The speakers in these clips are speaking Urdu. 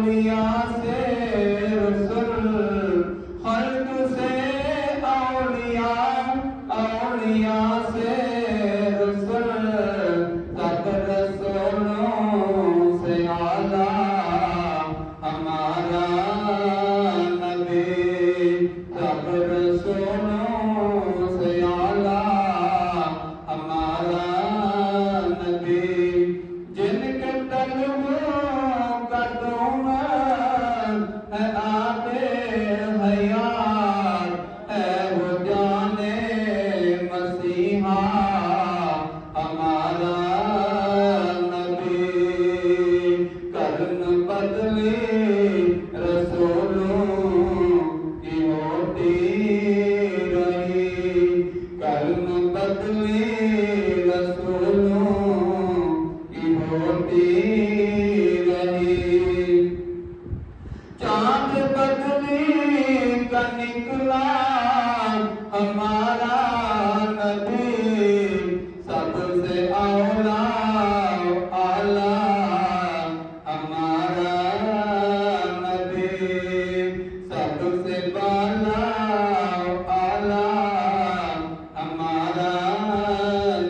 اولیاء سے رسول، خلق سے اولیاء، اولیاء سے رسول، سب رسولوں سے اعلیٰ ہمارا نبی، سب رسولوں سے اعلیٰ ہمارا نبی، جن کے طلبوں کا دونوں ہے آب حیات، ہے وہ جانے مسیحا ہمارا نبی، کرن بدلی رسولوں کی ہوتی رہی، کرن بدلی رسولوں کی ہوتی رہی، چاند بدلی کا نکلا ہمارا نبی، سب سے اولیٰ اعلیٰ ہمارا نبی، سب سے بالا اعلیٰ ہمارا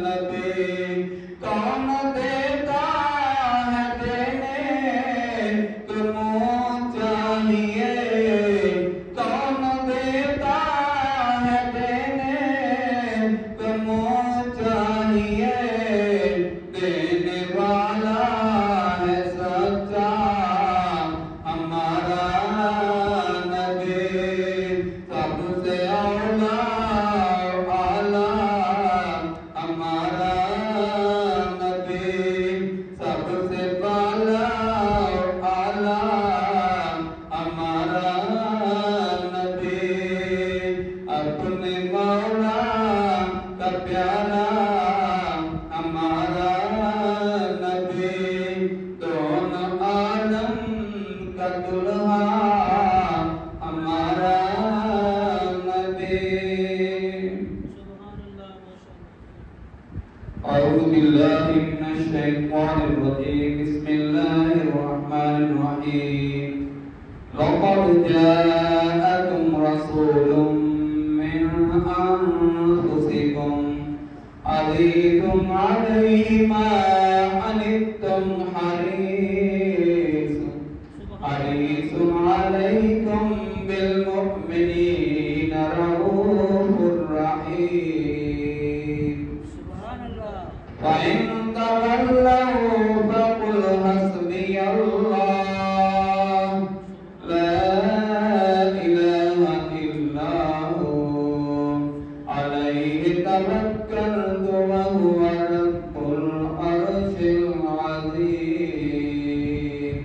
نبی، کون دیتا ہے دینے تو منہ چاہیے، کون دیتا ہے دینے تو منہ چاہیے، دینے والا ہے سچا ہمارا نبی، سب سے اولیٰ اعلیٰ ہمارا نبی، سب سے بالا اعلیٰ ہمارا نبی، اپنے مولا کا پیارا ہمارا نبی، دونوں عالم کا دلہا ہمارا نبی۔ اعوذ باللہ من الشیطان الرجیم، بسم اللہ الرحمن الرحیم، لقد جاءکم رسول من انفسکم عزیز علیہ ما عنتم حریص علیکم بالمؤمنین رؤوف رحیم، فإن تولوا فقل حسبي الله لا إله إلا هو عليه توكلت وهو رب العرش العظيم،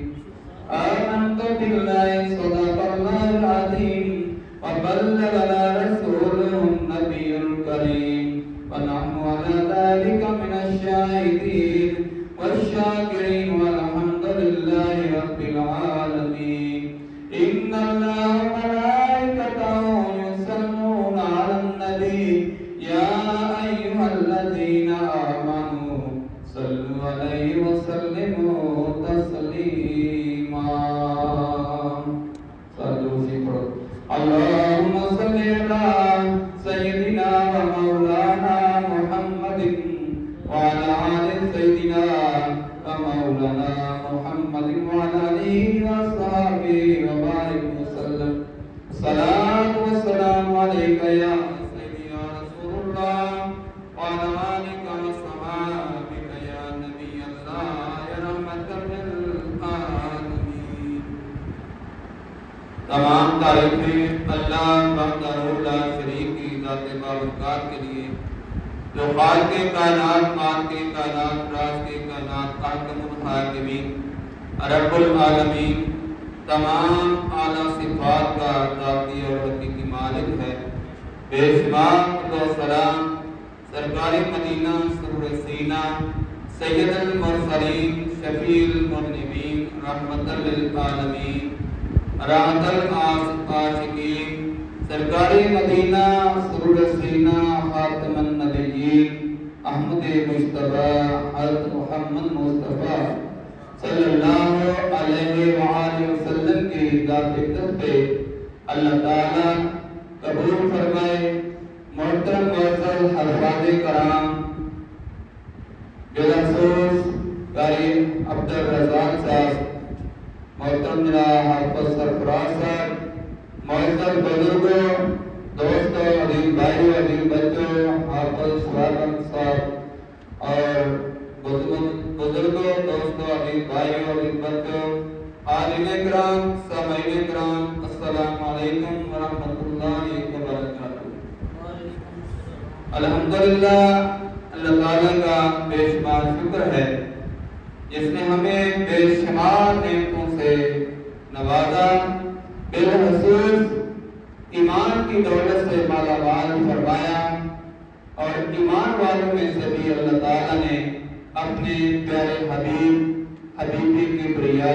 آمنت بالله صدق الله العظيم، وبلغنا رسوله النبي الكريم، ونحن على ذلك من الشاهدين والشاكرين، والحمد لله رب العالمين، إن الله وملائكته يصلون على النبي، يا أيها الذين آمنوا صلوا عليه وسلموا تسليما، صلوا سيكروا، اللهم صل على سيدنا ومولانا محمد وعلى آل سيدنا ومولانا محمد وعلى آله وصحبه وبارك وسلم، صلاة والسلام عليك يا سيدي يا رسول الله، وعلى آلك وصحابك يا نبي الله يا رحمة للعالمين۔ تمام تعریفیں اللہ وحدہ لا شریک کی ذات بابرکات کے لیے، جو خالق کائنات، مالک کائنات، رازق کائنات، حاکم الحاکمین، رب العالمین، تمام اعلیٰ صفات کا ذاتی اور حقیقی مالک ہے۔ بے شمار و سلام سرکار مدینہ سرور سینہ سید المرسلین شفیع المذنبین رحمت للعالمین راحت العاشقین سرکار مدینہ سرور سینہ خاتم النبیین احمد مصطفیٰ حضرت محمد مصطفیٰ صلی اللہ علیہ وآلہ وسلم کی ذات اقدس پہ اللہ تعالیٰ قبول فرمائے۔ محترم معزز حضرات کرام، بالخصوص قاری عبدالرزاق صاحب، محترم جناب حافظ سرفراز صاحب، معزز بزرگوں، دوستوں، عزیز بھائیوں، عزیز بچوں، حافظ سوالم صاحب اور بزرگوں، دوستوں، عزیز بھائیوں، عزیز بچوں، عالم کرام، سامعین کرام، السلام علیکم ورحمۃ اللہ وبرکاتہ۔ الحمدللہ اللہ تعالیٰ کا بے شمار شکر ہے جس نے ہمیں بے شمار نعمتوں سے نوازا، بالخصوص ایمان کی دولت سے مالا مال فرمایا، اور ایمان والوں میں سے بھی اللہ تعالیٰ نے اپنے پیارے حبیبی کبریا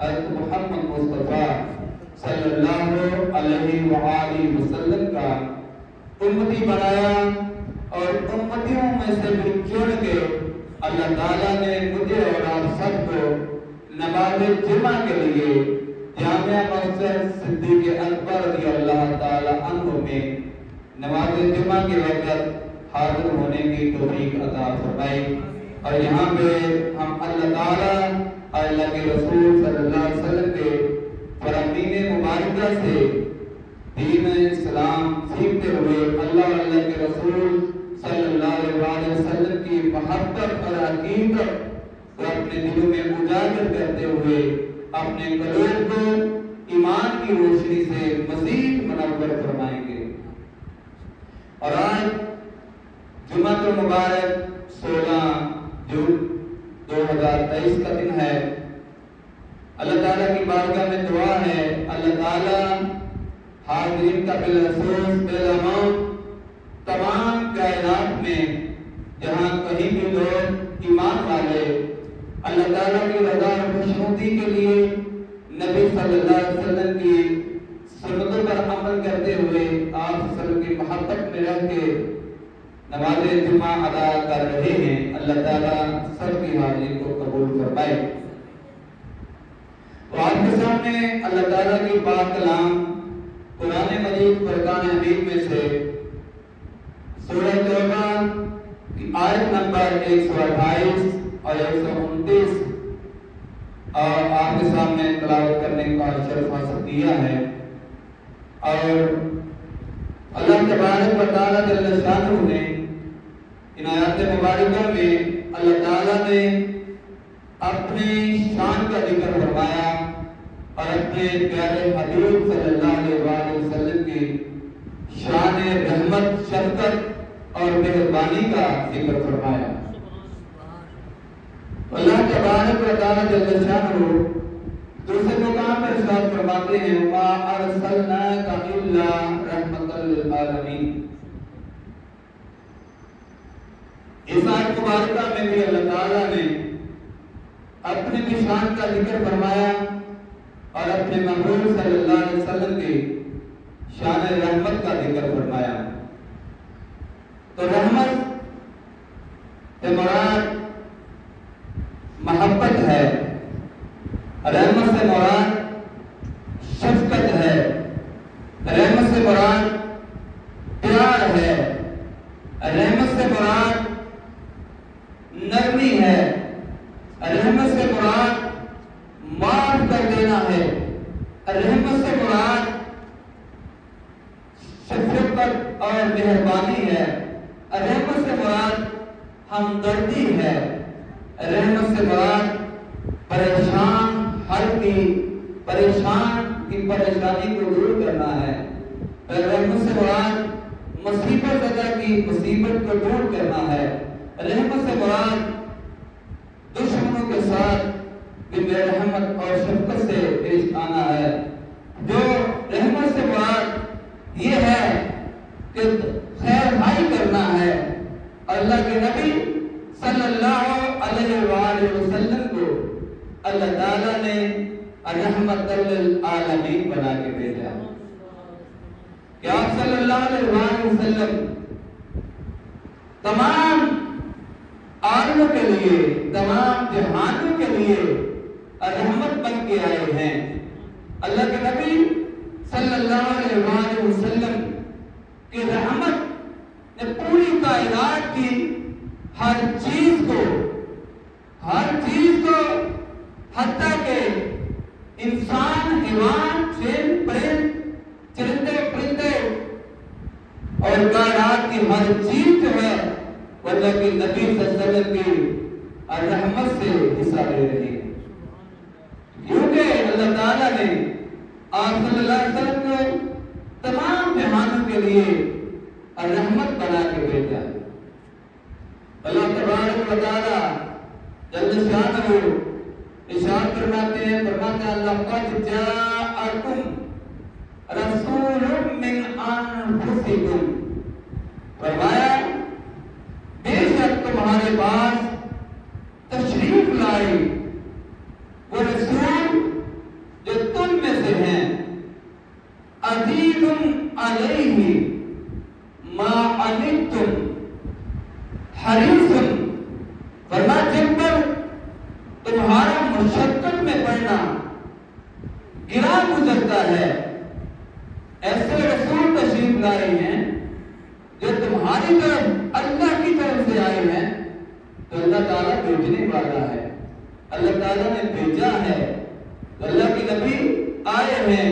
حضرت محمد مصطفیٰ صلی اللہ علیہ وآلہ وسلم کا امتی بنایا، اور امتیوں میں سے بھی چن کے اللہ تعالیٰ نے مجھے اور آپ سب کو نماز جمعہ کے لیے جامعہ مسجد صدیق اکبر رضی اللہ تعالیٰ عنہ میں نماز جمعہ کے وقت حاضر ہونے کی توفیق عطا فرمائی، اور یہاں پہ ہم اللہ تعالیٰ اللہ کے رسول صلی اللہ علیہ وسلم کے فرامین مبارکہ سے دین اسلام سیکھتے ہوئے اللہ کے رسول صلی اللہ علیہ وسلم کی محبت اور عقیدت کو اپنے دلوں میں اجاگر کرتے ہوئے اپنے قلوب کو ایمان کی روشنی سے مزید منور فرمائیں گے۔ اور آج جمعہ المبارک 16 جون 2023 کا دن ہے۔ اللہ تعالیٰ کی بارگاہ میں دعا ہے اللہ تعالیٰ حاضرین کا بالخصوص بالامام تمام کائنات میں جہاں کہیں بھی لوگ ایمان والے اللہ تعالیٰ کی رضا اور خوشنودی کے لیے نبی صلی اللہ علیہ وسلم کی سنتوں پر عمل کرتے ہوئے آپ صلی اللہ علیہ وسلم کی محبت میں رہ کے نماز جمعہ ادا کر رہے ہیں، اللہ تعالیٰ سب کی حاضری کو قبول فرمائے۔ تو آپ کے سامنے اللہ تعالیٰ کی پاک کلام قرآن مجید فرقان حمید میں سے سورہ توبہ کی آیت نمبر 128 اور 129 اور آپ کے سامنے تلاوت کرنے کا شرف حاصل کیا ہے، اور اللہ تبارک و تعالیٰ جل شانہ نے ان آیات مبارکہ میں اللہ تعالیٰ نے اپنی شان کا ذکر فرمایا اور اپنے پیارے حبیب صلی اللہ علیہ وسلم کی شان رحمت، شفقت اور مہربانی کا ذکر فرمایا۔ اللہ تبارک و تعالیٰ جل شانہ دوسرے مقام پر ارشاد فرماتے ہیں وَمَا أَرْسَلْنَاكَ إِلَّا رَحْمَةً لِلْعَالَمِينَ۔ اس آیت مبارکہ میں بھی اللہ تعالیٰ نے اپنے کی شان کا ذکر فرمایا اور اپنے محبوب صلی اللہ علیہ وسلم کی شان رحمت کا ذکر فرمایا۔ تو رحمت سے مراد محبت ہے، رحمت سے مراد شفقت ہے، رحمت سے مراد پیار ہے، رحمت سے مراد نرمی ہے، رحمت سے مراد معاف کر دینا ہے، رحمت سے مراد شفقت اور مہربانی ہے، رحمت سے مراد ہمدردی ہے، رحمت سے مراد پریشان کی پریشانی کو دور کرنا ہے، رحمت سے مراد مصیبت زدہ کی مصیبت کو دور کرنا ہے، رحمت سے مراد دشمنوں کے ساتھ بھی بے رحمت اور شفقت سے پیش آنا ہے۔ جو رحمت سے مراد یہ ہے کہ خیر خواہی کرنا ہے، اللہ کے نبی صلی اللہ علیہ وآلہ وسلم کو اللہ تعالیٰ نے رحمت للعالمین بنا کے بھیجا کہ آپ صلی اللہ علیہ وآلہ وسلم تمام عالموں کے لیے، تمام جہانوں کے لیے رحمت بن کے آئے ہیں۔ اللہ کے نبی صلی اللہ علیہ وآلہ وسلم کی رحمت نے پوری کائنات کی ہر چیز کو حتیٰ کہ انسان، حیوان، چرندے پرندے اور کائنات کی ہر چیز جو ہے وہ اللہ کے نبی صلی اللہ علیہ وسلم کی رحمت سے حصہ لے رہی ہے، کیونکہ اللہ تعالیٰ نے آپ صلی اللہ علیہ وسلم کو تمام جہانوں کے لیے رحمت بنا کے بھیجا ہے۔ اللہ تبارک و تعالیٰ جل شانہ ارشاد فرماتے ہیں لقد جاءکم رسول من انفسکم، فرمایا بے شک تمہارے پاس تشریف لائے وہ رسول جو تم میں سے ہیں، عزیز علیہ ما عنتم حریص، فرمایا جن پر تمہارا مشقت میں پڑنا گرا گزرتا ہے، ایسے رسول تشریف لائے ہیں جو تمہاری طرف اللہ کی طرف سے آئے ہیں، تو اللہ تعالیٰ بھیجنے والا ہے، اللہ تعالیٰ نے بھیجا ہے، اللہ کے نبی آئے ہیں،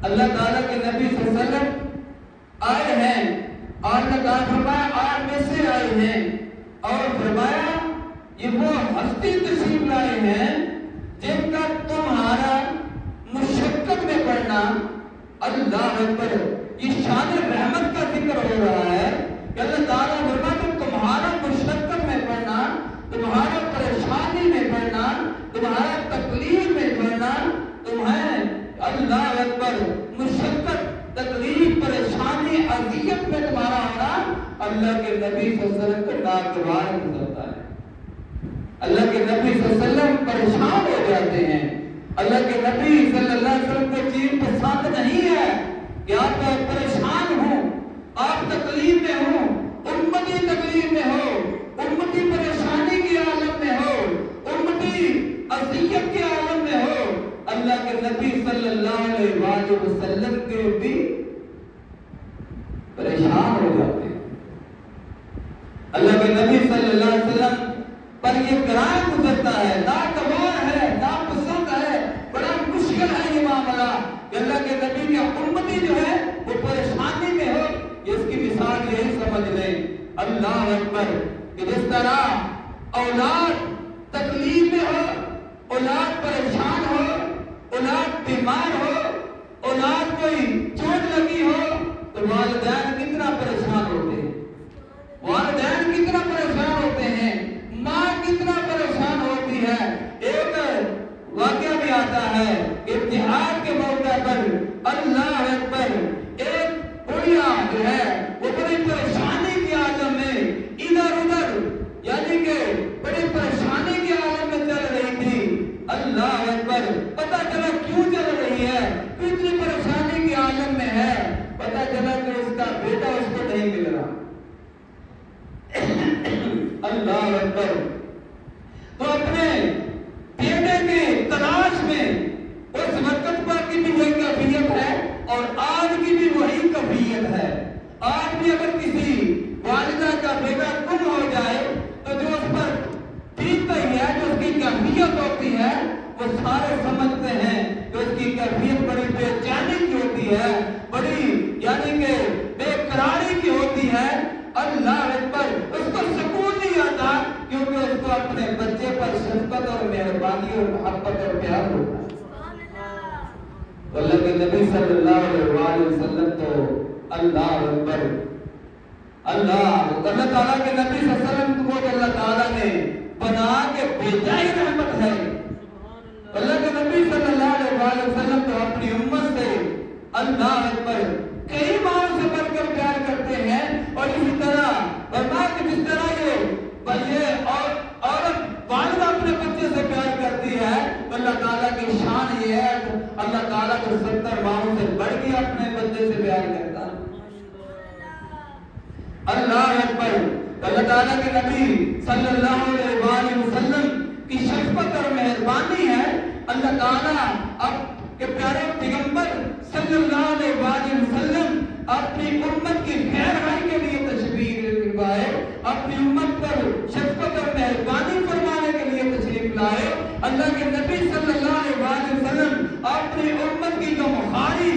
اللہ تعالیٰ کے نبی صلی اللہ علیہ وسلم آئے ہیں، اور اللہ تعالیٰ فرمایا آپ میں سے آئے ہیں، اور فرمایا یہ وہ ہستی تشریف لائے ہیں جن کا تمہارا مشقت میں پڑنا، اللہ اکبر، یہ شان رحمت کا ذکر ہو رہا ہے کہ اللہ تعالیٰ فرماتا ہے تمہارا مشقت میں پڑنا، تمہارا پریشانی میں پڑنا، تمہارا تکلیف میں پڑنا، تمہیں اللہ اکبر مشقت، تکلیف، پریشانی، اذیت میں تمہارا ہونا اللہ کے نبی صلی اللہ علیہ وسلم کو ناگوار گزرتا ہے۔ اللہ کے نبی صلی اللہ علیہ وسلم پریشان ہو جاتے ہیں، اللہ کے نبی صلی اللہ علیہ وسلم کو چیز پسند نہیں ہے کہ آپ پریشان ہوں، آپ تکلیف میں ہوں، امتی تکلیف میں ہو، امتی پریشانی کے عالم میں ہو، امتی اذیت کے عالم میں ہو، اللہ کے نبی صلی اللہ علیہ وآلہ وسلم کے بھی پریشان ہو جاتے ہیں۔ اللہ کے نبی صلی اللہ علیہ وسلم پر یہ گراں گزرتا ہے، ناگوار ہے، ناپسند ہے، بڑا مشکل ہے یہ معاملہ کہ اللہ کے نبی کی امتی جو ہے وہ پریشانی میں ہو۔ اس کی مثال یہی سمجھ لیں، اللہ اکبر، کہ جس طرح اولاد تکلیف میں ہو، اولاد پریشان ہو، اولاد بیمار ہو، اولاد کوئی چوٹ لگی ہو تو والدین کتنا پریشان ہوتے ہیں، والدین کتنا پریشان ہوتے ہیں، ماں کتنا پریشان ہوتی ہے۔ ایک واقعہ بھی آتا ہے ابتحاد کے موقع پر اللہ اکبر ایک بڑھیا جو ہے وہ بڑی پریشانی کے عالم میں ادھر ادھر یعنی کہ بڑی پریشانی کے عالم میں چل رہی تھی، اللہ اکبر، پتہ چلا کیوں چل رہی ہے، کتنی پریشانی کے عالم میں ہے، پتہ چلا کہ اس کا بیٹا اس کو نہیں مل رہا، اللہ اکبر، تو اپنے بیٹے کی تلاش میں اس وقت پر کی بھی وہی کیفیت ہے اور آج کی بھی وہی کیفیت ہے۔ آج بھی اگر کسی والدہ کا بیٹا گم ہو جائے تو جو اس پر بیتتی ہے، جو اس کی کیفیت ہوتی ہے، وہ سارے سمجھتے ہیں کہ اس کی کیفیت بڑی بے چینی کی ہوتی ہے، بڑی یعنی کہ بے قراری کی ہوتی ہے، اللہ اکبر، اس کو سکون نہیں آتا کیونکہ اس کو اپنے بچے پر شفقت اور مہربانی اور محبت اور پیار ہوتا ہے۔ تو اللہ کے نبی صلی اللہ علیہ وسلم تو اللہ اکبر، اللہ تعالیٰ کے نبی صلی اللہ علیہ وسلم کو اللہ تعالیٰ نے بنا کے بھیجا ہی رحمت ہے۔ اللہ کے نبی صلی اللہ علیہ وسلم تو اپنی امت سے اللہ اکبر کئی ماں سے بڑھ کر پیار کرتے ہیں، اور اسی طرح فرمایا کہ جس طرح یہ عورت والدہ اپنے بچے سے پیار کرتی ہے، اللہ تعالیٰ کی شان یہ ہے کہ اللہ تعالیٰ کو 70 ماؤں سے بڑھ کے اپنے بچے سے پیار کرتا ہے۔ اللہ اکبر، اللہ تعالیٰ کے نبی صلی اللہ علیہ وسلم کی شفقت اور مہربانی ہے، اللہ تعالیٰ اب کہ پیارے پیغمبر صلی اللہ علیہ وسلم اپنی امت کی خیرخواہی کے لیے تشریف لائے، اپنی امت پر شفقت اور مہربانی فرمانے کے لیے تشریف لائے۔ اللہ کے نبی صلی اللہ علیہ وسلم اپنی امت کی غمخواری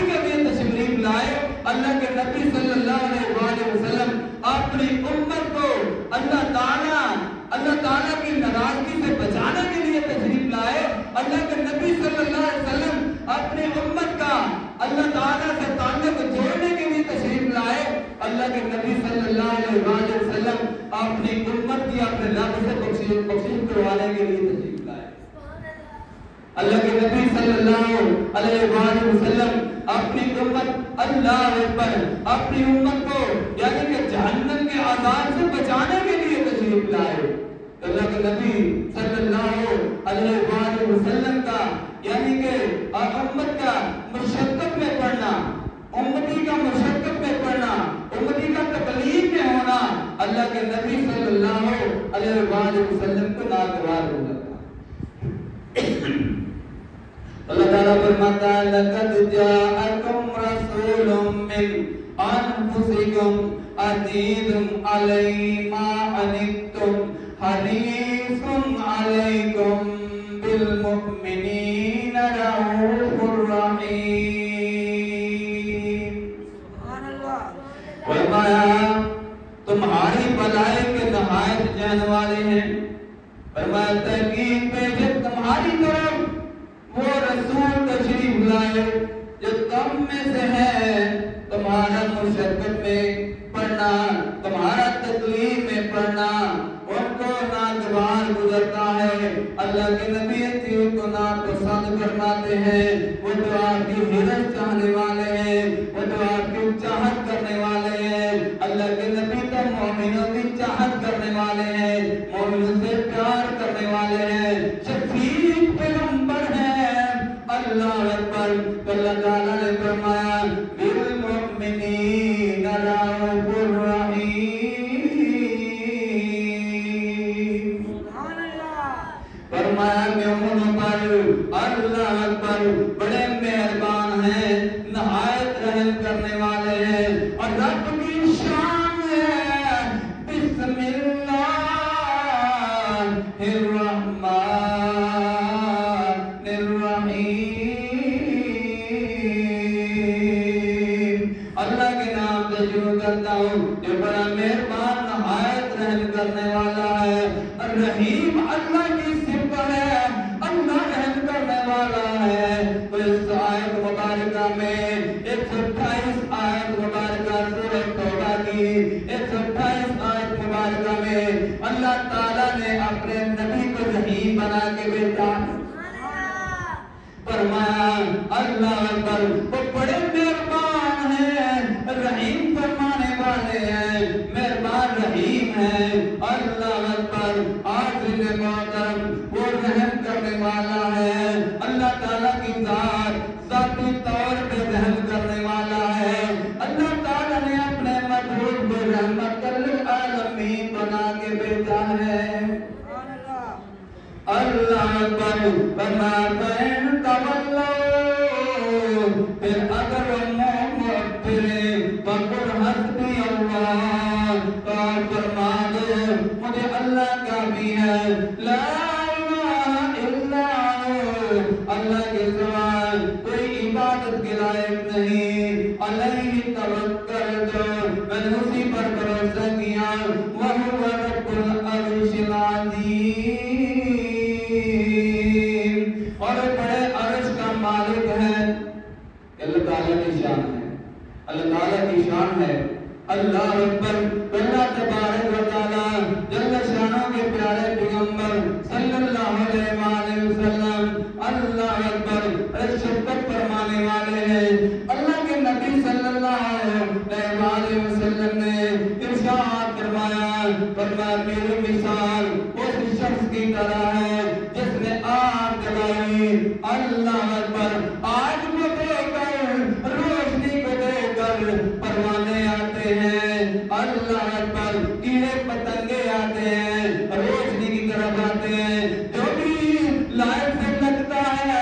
کے لیے تشریف لائے۔ اللہ کے نبی صلی اللہ علیہ وسلم اپنی امت کو اللہ تعالیٰ کی ناراضگی سے بچانے کے لیے تشریف لائے۔ اللہ کے نبی صلی اللہ علیہ وسلم اپنی امت کا اللہ تعالیٰ سے تعلق جوڑنے کے لیے تشریف لائے۔ اللہ کے نبی صلی اللہ علیہ وسلم اپنی امت کی اپنے رب سے بخشش کروانے کے لیے تشریف لائے۔ اللہ کے نبی صلی اللہ علیہ وسلم اپنی امت اللہ اکبر اپنی امت کو یعنی کہ جہنم کے عذاب سے بچانے کے لیے تشریف لائے۔ اللہ کے نبی صلی اللہ علیہ وسلم کا یعنی کہ امت کا مشقت میں پڑھنا، امتی کا مشقت میں پڑھنا، امتی کا تکلیف میں ہونا اللہ کے نبی صلی اللہ علیہ وسلم کو ناگوار ہو جاتا۔ اللہ تعالیٰ فرماتا ہے لَقَدْ جَاءَكُمْ رَسُولٌ مِّنْ أَنفُسِكُمْ عَزِيزٌ عَلَيْهِ مَا عَنِتُّمْ حَرِيصٌ عَلَيْكُمْ بِالْمُؤْمِنِينَ رَءُوفٌ رَحِيمٌ۔ فرمایا تمہاری بھلائی کے نہایت جان والے ہیں۔ فرمایا تحقیق میں جب تمہاری طرف وہ رسول تشریف لائے جو تم میں سے ہے، تمہارا مشقت میں پڑھنا، تمہارا تکلیف میں پڑھنا ان کو ناگوار گزرتا ہے۔ اللہ کے نبی اس چیز کو ناپسند فرماتے ہیں۔ وہ تو آپ کی حرص چاہنے والے ہیں، وہ تو آپ کی چاہت کرنے والے ہیں۔ اللہ کے نبی تو مومنوں کی چاہت کرنے والے ہیں، مومنوں سے پیار کرنے والے ہیں، شفیع پیغمبر ہیں۔ اللہ اکبر۔ اللہ تعالیٰ نے فرمایا بالمؤمنین رؤوف رحیم۔ فرمایا مومنوں پر اللہ اکبر بڑے مہربان ہیں، نہایت رحم کرنے والے ہیں۔ اور رب کی شان ہے بسم اللہ الرحمن الرحیم۔ اللہ کے نام سے شروع کرتا ہوں جو بڑا مہربان نہایت رحم کرنے والا ہے۔ الرحیم اللہ کی صفت ہے، اللہ رحم کرنے والا ہے۔ تو اس آیت مبارکہ میں 128 آیت مبارکہ سورۃ توبہ کی 128 آیت مبارکہ میں اللہ تعالیٰ نے اپنے نبی کو رحیم بنا کے بھیجا۔ فرمایا اللہ اکبر وہ بڑے مہربان ہیں، رحیم فرمانے والے ہیں، مہربان رحیم ہیں۔ اللہ اکبر عاجز محترم وہ رحم کرنے والا ہے۔ اللہ تعالیٰ کی ذاتی طور پہ رحم کرنے والا ہے۔ اللہ تعالیٰ نے اپنے محبوب کو رحمت للعالمین بنا کے بھیجا ہے۔ اللہ اکبر فرماتا ہے پھر اگر فقل حسبی اللہ، تو فرما دو مجھے اللہ کافی ہے، لا الہ الا ہو، اللہ کے سوا کوئی عبادت کے لائق نہیں، علیہ توکلت میں نے اسی پر بھروسہ کیا، وہو رب العرش العظیم، اور بڑے عرش کا مالک ہے۔ اللہ تعالیٰ کی شان ہے، اللہ تعالیٰ کی شان ہے۔ اللہ اکبر۔ اللہ تبارک و تعالیٰ جل شانہ کے پیارے پیغمبر صلی اللہ علیہ وسلم اللہ اکبر شفقت فرمانے والے ہیں۔ اللہ کے نبی صلی اللہ علیہ وسلم نے ارشاد فرمایا میری مثال اس شخص کی طرح ہے جس نے آگ جلائی۔ اللہ اکبر۔ آگ کو دے کر روشنی کو دے کر پروانے آتے ہیں، اللہ اکبر، کیڑے پتنگے آتے ہیں، روشنی کی طرف آتے ہیں، جو بھی لائٹ سے لگتا ہے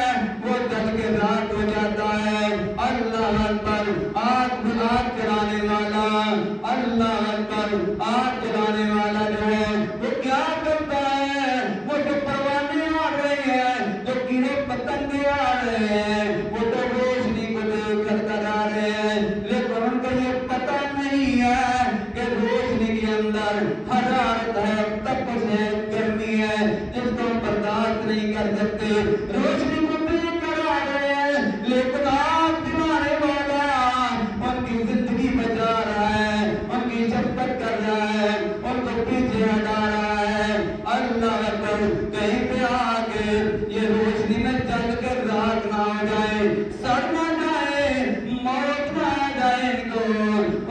پتنگ آ رہے ہیں وہ تو روشنی کو دیکھ کر ڈرا رہے ہیں، لیکن ان کو یہ پتہ نہیں ہے کہ روشنی کے اندر حرارت ہے، تپش ہے، گرمی ہے جس کو ہم برداشت نہیں کر سکتے۔ روشنی کو دیکھ کر آ رہے ہیں لیکن آگ دلانے والا ان کی زندگی بچا رہا ہے، ان کی شفقت کر رہا ہے، ان کو پیچھے ہٹا رہا ہے۔ اللہ اکبر، کہیں پہ آگے یہ روشنی میں جل کر راکھ نہ ہو جائے، سڑ نہ جائے، موت نہ آ جائے ان کو۔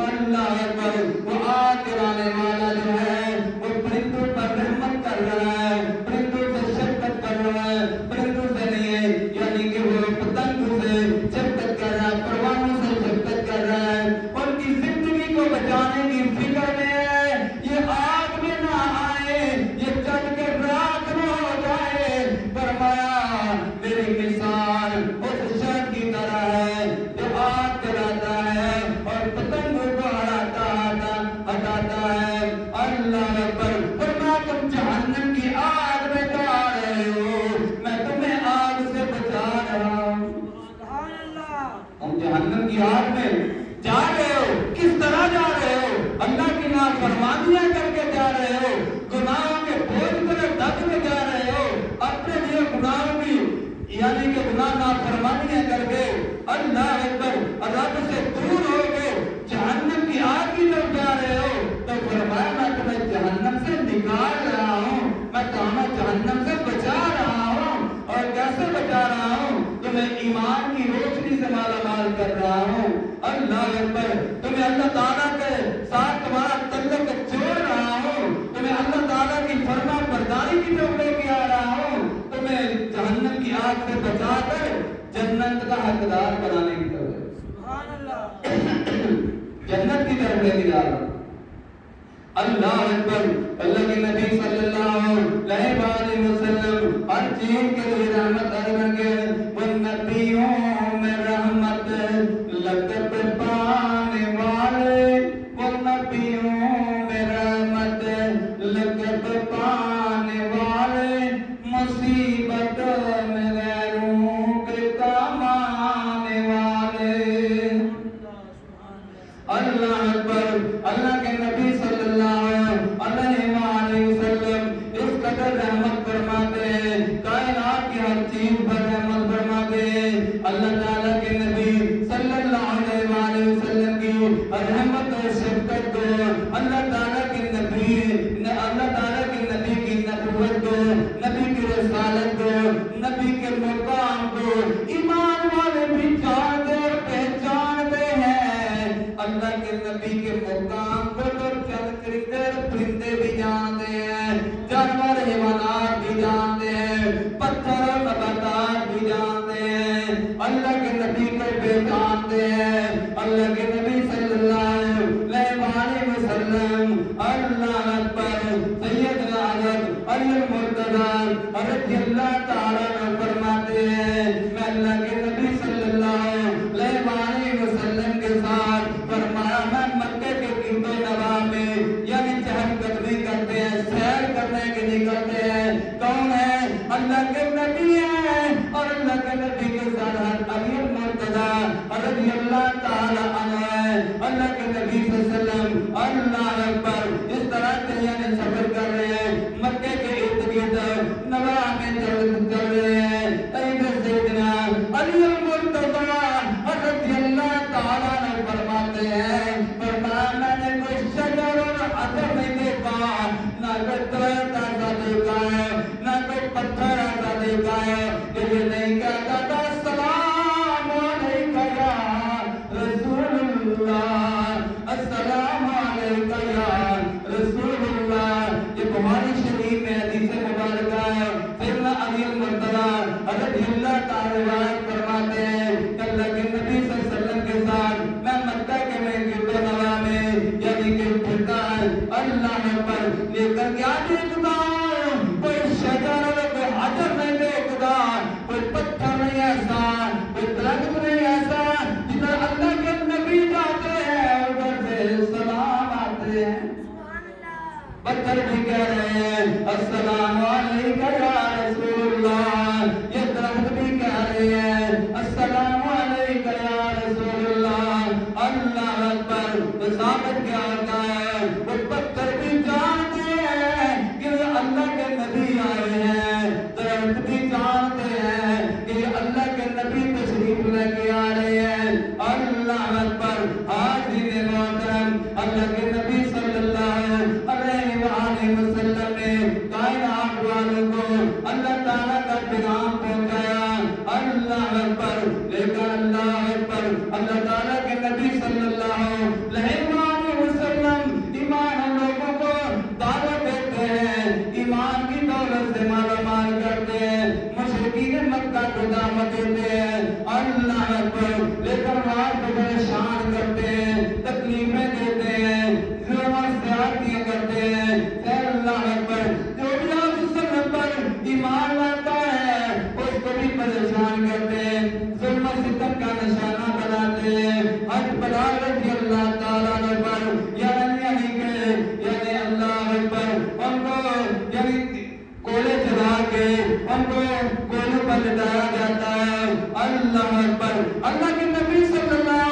اللہ اکبر، وہ آگ جلانے والا جو ہے وہ پرندوں پر رحمت کر رہا ہے، پرندوں سے شفقت کر رہا ہے، پرندوں سے نہیں ہے یعنی کہ وہ پتنگوں سے شفقت کر رہا ہے، پروانوں سے شفقت کر رہا ہے، ان کی زندگی کو بچانے کی فکر میں ہے، یہ آگ میں نہ آئے، یہ جل کے راکھ نہ ہو جائے۔ فرمایا میری مثال اس شخص کی طرح ہے جو آگ جلاتا ہے اور پتنگوں کو ہٹاتا ہے۔ اللہ اکبر، فرمایا تم جہنم کی آگ میں جا رہے ہو، میں تمہیں آگ سے بچا رہا ہوں۔ سبحان اللہ، تم جہنم کی آگ میں جا رہے ہو، کس طرح جا رہے ہو؟ اللہ کی نافرمانیاں کر کے جا رہے ہو، گناہوں کے بوجھ پر دب کے جا رہے ہو، اپنے لیے گناہوں کی یعنی کہ گناہ نافرمانیاں کر کے اللہ اکبر رب سے دور ہو کے جہنم کی آگ کی طرف جا رہے ہو، تو فرمایا میں تمہیں جہنم سے نکال رہا ہوں، میں تمہیں جہنم سے بچا رہا ہوں۔ اور کیسے بچا رہا ہوں؟ تمہیں ایمان کی روشنی سے مالا مال کر رہا ہوں۔ اللہ اکبر، تمہیں اللہ تعالیٰ کے ساتھ تمہارا تعلق جوڑ رہا ہوں، تمہیں اللہ تعالیٰ کی فرما برداری کی طرف لے کے آ رہا ہوں، تمہیں جہنم کی آگ سے بچا کر جنت کا حقدار بنانے کی طرف، سبحان اللہ، جنت کی طرف لے کے جا رہا ہوں۔ اللہ اکبر، اللہ کے نبی صلی اللہ علیہ وسلم ہر چیز کے لیے رحمت کے والنبیوں میں رحمت لقب پانے والے، والنبیوں میں رحمت لقب پانے والے، مصیبت میں غیروں کے کام آنے والے۔ اللہ اکبر، اللہ کے نبی صلی اللہ علیہ وآلہ وسلم اس قدر رحمت فرماتے ہیں، کائنات کی ہر چیز پر رحمت فرماتے ہیں۔ اللہ تعالیٰ کے نبی صلی اللہ علیہ وآلہ وسلم کی رحمت اور شفقت کو، اللہ تعالیٰ کے نبی کی نبوت کو، نبی کی رسالت کو، نبی کے مقام کو ایمان والے بھی جانتے اور پہچانتے ہیں۔ اللہ کے نبی کے مقام کو تو چند کرتے پرندے بھی جانتے ہیں، جانور حیوانات بھی جانتے ہیں، پتھر اور نباتات بھی جانتے ہیں، اللہ کے نبی کو پہچانتے ہیں۔ اللہ کے نبی صلی اللہ علیہ وسلم، اللہ اکبر، سیدنا حضرت علی المرتضی رضی اللہ تعالیٰ عنہ فرماتے ہیں میں اللہ کے نبی صلی اللہ علیہ وسلم کے ساتھ فرمایا میں مکے کے گرد و نواح میں یعنی چہل قدمی کرتے ہیں، سیر کرنے کے نکلتے ہیں، کون ہے؟ اللہ کے نبی ہیں، اور اللہ کے نبی کے ساتھ علی المرتضی رضی اللہ تعالیٰ عنہ ہے۔ اللہ کے نبی صلی اللہ علیہ وسلم، اللہ اکبر، اس طرح سے یعنی سفر کر رہے ہیں، مکے کے ارد گرد نواح میں چل رہے ہیں، سیدنا علی المرتضی رضی اللہ تعالیٰ عنہ فرماتے ہیں میں نے کوئی شجر اور عطر نہیں دیکھا، نہ کوئی درخت ایسا دیکھا ہے، نہ کوئی پتھر ایسا دیکھا ہے کہ یہ نہیں کہتا تھا السلام علیکہ یا رسول اللہ، السلام علیکہ یا رسول اللہ۔ یہ بخاری شریف میں حدیث مبارکہ ہے، سیدنا علی المرتضی رضی اللہ تعالیٰ فرماتے ہیں کہ اللہ کے نبی صلی اللہ علیہ وسلم کے ساتھ میں مکہ کے میں گرد و نواح میں یعنی کہ پھرتا ہے، اللہ اکبر، لیکن کیا دیکھتا ہوں؟ کوئی شجر اور کوئی حجر نہیں دیکھتا، کوئی پتھر نہیں ایسا، کوئی درخت نہیں ایسا جدھر اللہ کے نبی جاتے ہیں ادھر سے سلام آتے ہیں۔ پتھر بھی کہہ رہے ہیں السلام علیکہ یا رسول اللہ، یہ درخت بھی کہہ مکہ کو دعوت دیتے ہیں اللہ اکبر، لیکن وہاں کو پریشان کرتے ہیں، تکلیفیں دیتے ہیں، ظلم و زیادتیاں کرتے ہیں۔ اللہ اکبر، جو بھی آپ وسلم پر ایمان لاتا ہے اس کو بھی پریشان کرتے ہیں، ظلم و ستم کا نشانہ بناتے ہیں۔ حج بلال رضی اللہ تعالیٰ عنہ پر یعنی اللہ اکبر ان کو یعنی کولے چلا کے ان کو کولے پر لٹایا جاتا ہے۔ اللہ اکبر، اللہ کے نبی صلی اللہ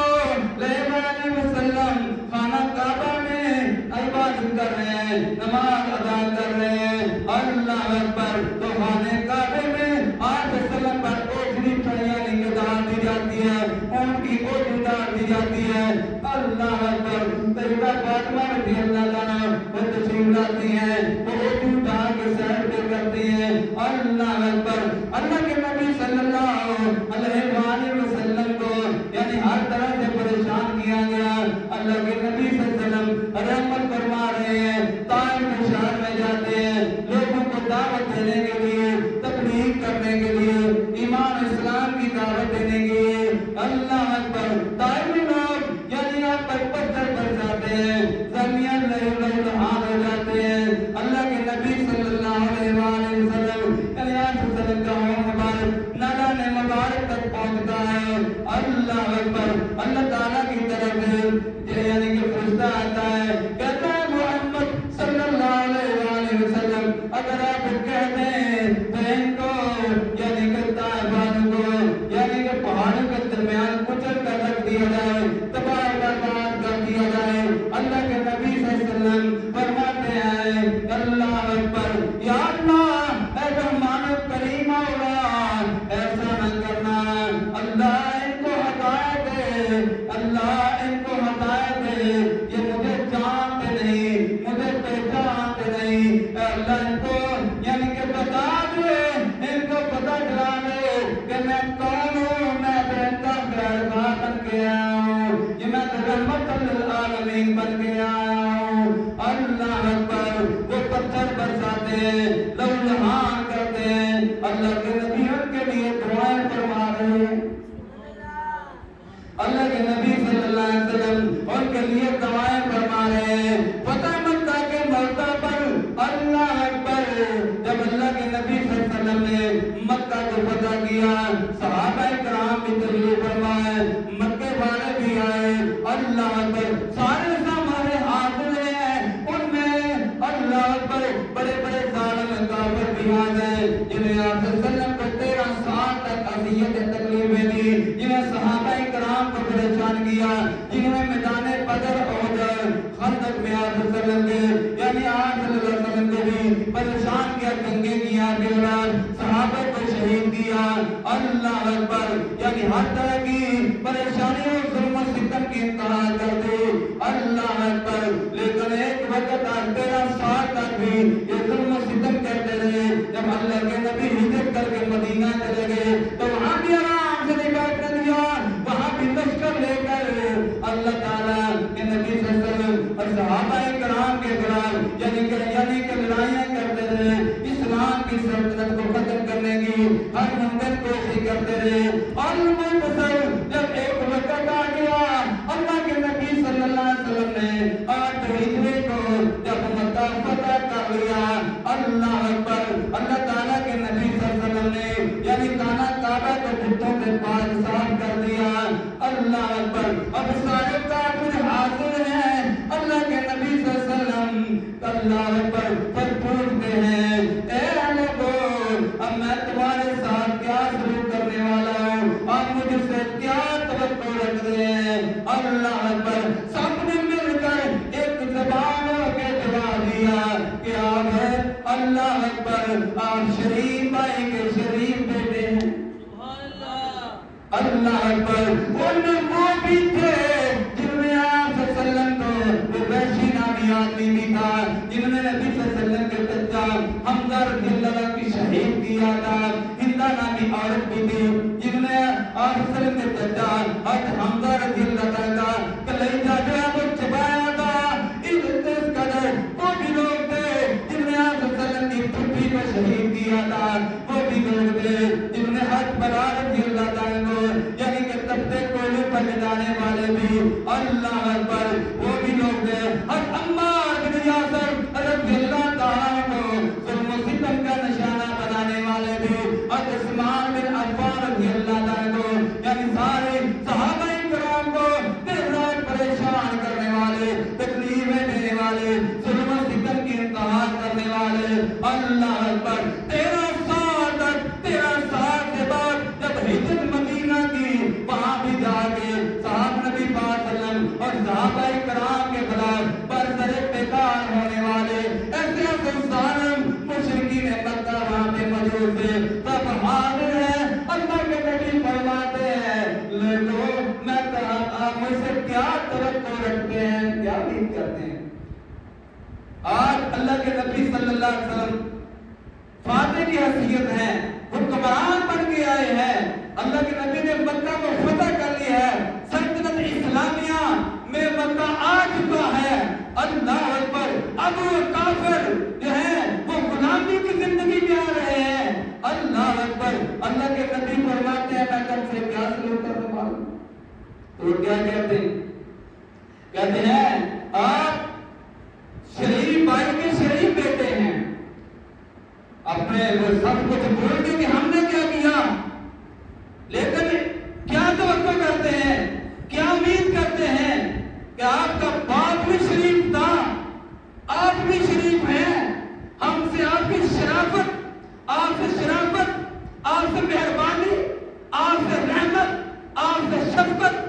علیہ وسلم خانہ کعبہ میں عبادت کر رہے ہیں، نماز ادا کر رہے ہیں۔ اللہ اکبر، تو خانہ کعبے میں آپ وسلم پر اوجری پڑیاں نگدار دی جاتی ہے، ان کی اوجری ڈال دی جاتی ہے۔ اللہ اکبر، سیدہ فاطمہ رضی اللہ عنہا وہ تشریف لاتی ہیں، وہ اوجری ڈال کے سیر پہ کرتی ہیں۔ اللہ اکبر، اللہ کے نبی صلی اللہ علیہ وآلہ وسلم کو یعنی ہر طرح سے پریشان کیا گیا۔ اللہ کے نبی صلی اللہ علیہ وسلم رحمت فرما رہے ہیں، طائف کے شہر میں جاتے ہیں، لوگوں کو دعوت دینے کے لیے، تبلیغ کرنے کے لیے، ایمان اسلام کی دعوت دینے کے لیے۔ اللہ اکبر، طائف لوگ یعنی آپ پر پتھر برساتے ہیں، زمین لہو ہو جاتے ہیں۔ اللہ کے نبی صلی اللہ علیہ وآلہ وسلم یعنی آپ وسلم کا مبارک نالان مبارک تک پہنچتا ہے۔ اللہ اکبر، اللہ تعالیٰ کی طرف یعنی کہ فرشتہ آتا ہے، کہتا ہے محمد صلی اللہ علیہ وآلہ وسلم اگر آپ کہتے ہیں تو ان کو یعنی کہ طائفان کو یعنی کہ پہاڑوں کے درمیان کچل کر رکھ دیا جائے، تباہ برباد کر دیا جائے۔ اللہ کے نبی صلی اللہ علیہ وسلم فرماتے ہیں اللہ اکبر، یا اللہ اے رحمان کریم اولاد ایسا نہ کرنا، اللہ ان کو ہدایت دے، اللہ ان کو ہدایت دے، یہ مجھے جانتے نہیں، مجھے پہچانتے نہیں، اے اللہ ان کو یعنی کہ بتا دے، ان کو پتہ چلا دے کہ میں کون ہوں، میں ان کا خیر خواہ بن کے آیا ہوں، یہ میں رحمت للعالمین بن کے آیا ہوں۔ اللہ اکبر، وہ پتھر برساتے ہیں، لہو کرتے ہیں، اللہ کے نبی ان کے لیے دعائیں فرما رہے ہیں۔ اللہ کے نبی صلی اللہ علیہ وسلم ان کے لیے دعائیں فرما رہے ہیں۔ فتح مکہ کے موقع پر اللہ اکبر، جب اللہ کے نبی صلی اللہ علیہ وسلم نے مکہ کو فتح کیا، صحابہ کرام بھی تشریف فرمائے، مکے والے بھی آئے۔ اللہ اکبر، سارے ہمارے حاضر ہیں، ان میں اللہ اکبر بڑے بڑے ظالم کافر بھی آ گئے، جنہیں آپ صلی اللہ علیہ وسلم کو 13 سال تک اذیت تکلیفیں دی، جنہیں صحابہ کرام کو پریشان کیا، جنہوں نے میدان بدر احد خندق میں آپ صلی اللہ علیہ وسلم کے یعنی آپ صلی اللہ علیہ وسلم کو بھی پریشان کیا، جنگیں کیا، صحابہ کو شہید کیا۔ اللہ اکبر، یعنی ہر طرح کی پریشانیوں ظلم و ستم کی انتہا کر دی۔ اللہ اکبر، لیکن ایک وقت 13 سال تک بھی یہ ظلم و ستم کرتے رہے۔ جب اللہ کے نبی ہجرت کر کے مدینہ چلے گئے تو وہاں بھی آرام سے نکال کر دیا، وہاں بھی لشکر لے کر اللہ تعالیٰ کے نبی صلی اللہ علیہ وسلم اور صحابہ کرام کے خلاف یعنی کہ لڑائیاں کرتے رہے، اسلام کی سلطنت کو ختم کرنے کی ہر ممکن کوشش کرتے رہے۔ اور جب ایک وقت آ گیا، اللہ کے نبی صلی اللہ علیہ وسلم نے 8 ہجری کو جب مکہ فتح کر لیا، اللہ اکبر، اللہ تعالیٰ کے نبی صلی اللہ علیہ وسلم نے یعنی خانہ کعبہ کو بتوں سے پاک صاف کر دیا۔ اللہ اکبر، اب سارے کافر حاضر ہیں، اللہ کے نبی صلی اللہ علیہ وسلم اللہ اکبر پر پوچھتے ہیں، اے لوگوں اب میں تمہارے ساتھ کیا سلوک کرنے والا ہوں، آپ مجھ سے کیا توقع رکھ رہے ہیں؟ اللہ اکبر، سب نے مل کر ایک زبان ہو کے جواب دیا کہ آپ ہیں اللہ اکبر، آپ شریف بھائی کے شریف بیٹے ہیں۔ اللہ اکبر، ان میں وہ بھی تھے جنہوں نے آپ صلی اللہ علیہ وسلم کو وہ وحشی نامی آدمی بھی تھا، جنہوں نے نبی صلی اللہ علیہ وسلم کے چچا حمزہ رضی اللہ عنہ کی شہید کیا تھا، ہندہ نامی عورت بھی تھی جنہوں نے آپ صلی اللہ علیہ وسلم کے چچا حضرت حمزہ رضی اللہ عنہ کا کلیجہ جو ہے وہ چبایا تھا۔ اس قدر وہ بھی لوگ تھے جنہوں نے آپ صلی اللہ علیہ وسلم کی پھوپھی کو شہید کیا تھا، وہ بھی لوگ تھے جنہوں نے حج صلی اللہ علیہ وسلم فاتح کی حیثیت ہیں، حکمران بن کے آئے ہیں، اللہ کے نبی نے مکہ کو فتح کر لیا ہے، سلطنت اسلامیہ میں مکہ آ چکا ہے، اللہ اکبر۔ اب وہ کافر جو ہیں وہ غلامی کی زندگی میں آ رہے ہیں، اللہ اکبر۔ اللہ کے نبی فرماتے ہیں میں تم سے کیا سلوک کرنے والا ہوں؟ تو کیا کہتے ہیں؟ کہتے ہیں آپ شریف بھائی کے شریف بیٹے ہیں، اپنے وہ سب کچھ بھول کے کہ ہم نے کیا کیا، لیکن کیا توقع کرتے ہیں، کیا امید کرتے ہیں کہ آپ کا باپ بھی شریف تھا، آپ بھی شریف ہیں، ہم سے آپ کی شرافت، آپ سے شرافت، آپ سے مہربانی، آپ سے رحمت، آپ سے شفقت،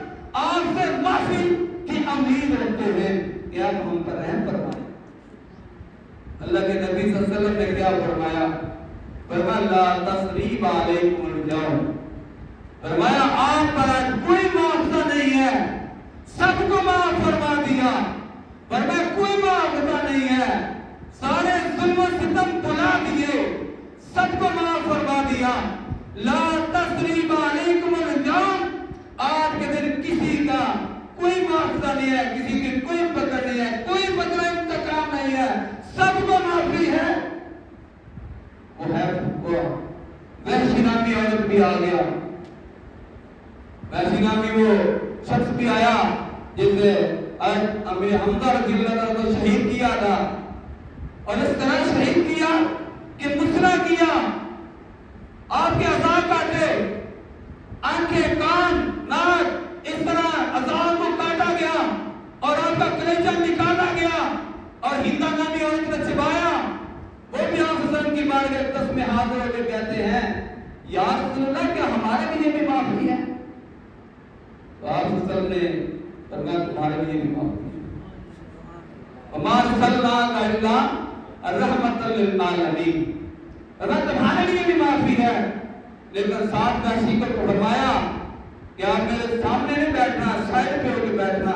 آپ سے معافی کی امید رکھتے ہیں کہ آپ ہم پر رحم فرمائیں۔ اللہ کے نبی صلی اللہ علیہ وسلم نے کیا فرمایا؟ فرمایا لا تثریب علیکم اليوم، فرمایا آپ پر کوئی معاوضہ نہیں ہے، سب کو معاف فرما دیا، فرمایا کوئی معاوضہ نہیں ہے، سارے ظلم و ستم بھلا دیے، سب کو معاف فرما دیا۔ لا تثریب علیکم اليوم، آج کے دن کسی کا کوئی معاوضہ نہیں ہے، کسی کی کوئی پکڑ نہیں ہے، کوئی بدلہ انتقام نہیں ہے، سب کو معافی ہے۔ وہ ہے وہ وحشی نامی عورت بھی آ گیا، وحشی نامی وہ شخص بھی آیا جس نے امیر حمزہ رضی اللہ عنہ کو شہید کیا تھا، اور اس طرح شہید کیا کہ مسئلہ کیا، آپ کے اعضاء کاٹے، آنکھیں، کان، ناک، اس طرح اعضاء کو کاٹا گیا اور آپ کا کلیجہ نکالا گیا، اور ہندا نامی عورت نے چبایا، وہ بھی آپ حسن کی بارگاہ اقدس میں حاضر ہو کے کہتے ہیں یا رسول اللہ کیا ہمارے لیے بھی معافی ہے؟ تو آپ حسن نے فرمایا تمہارے لیے بھی معافی ہے، وما ارسلناک الا رحمۃ للعالمین، تمہارے لیے بھی معافی ہے۔ لیکن ساتھ وحشی کو فرمایا کہ آپ میرے سامنے نہیں بیٹھنا، سائڈ پہ ہو کے بیٹھنا،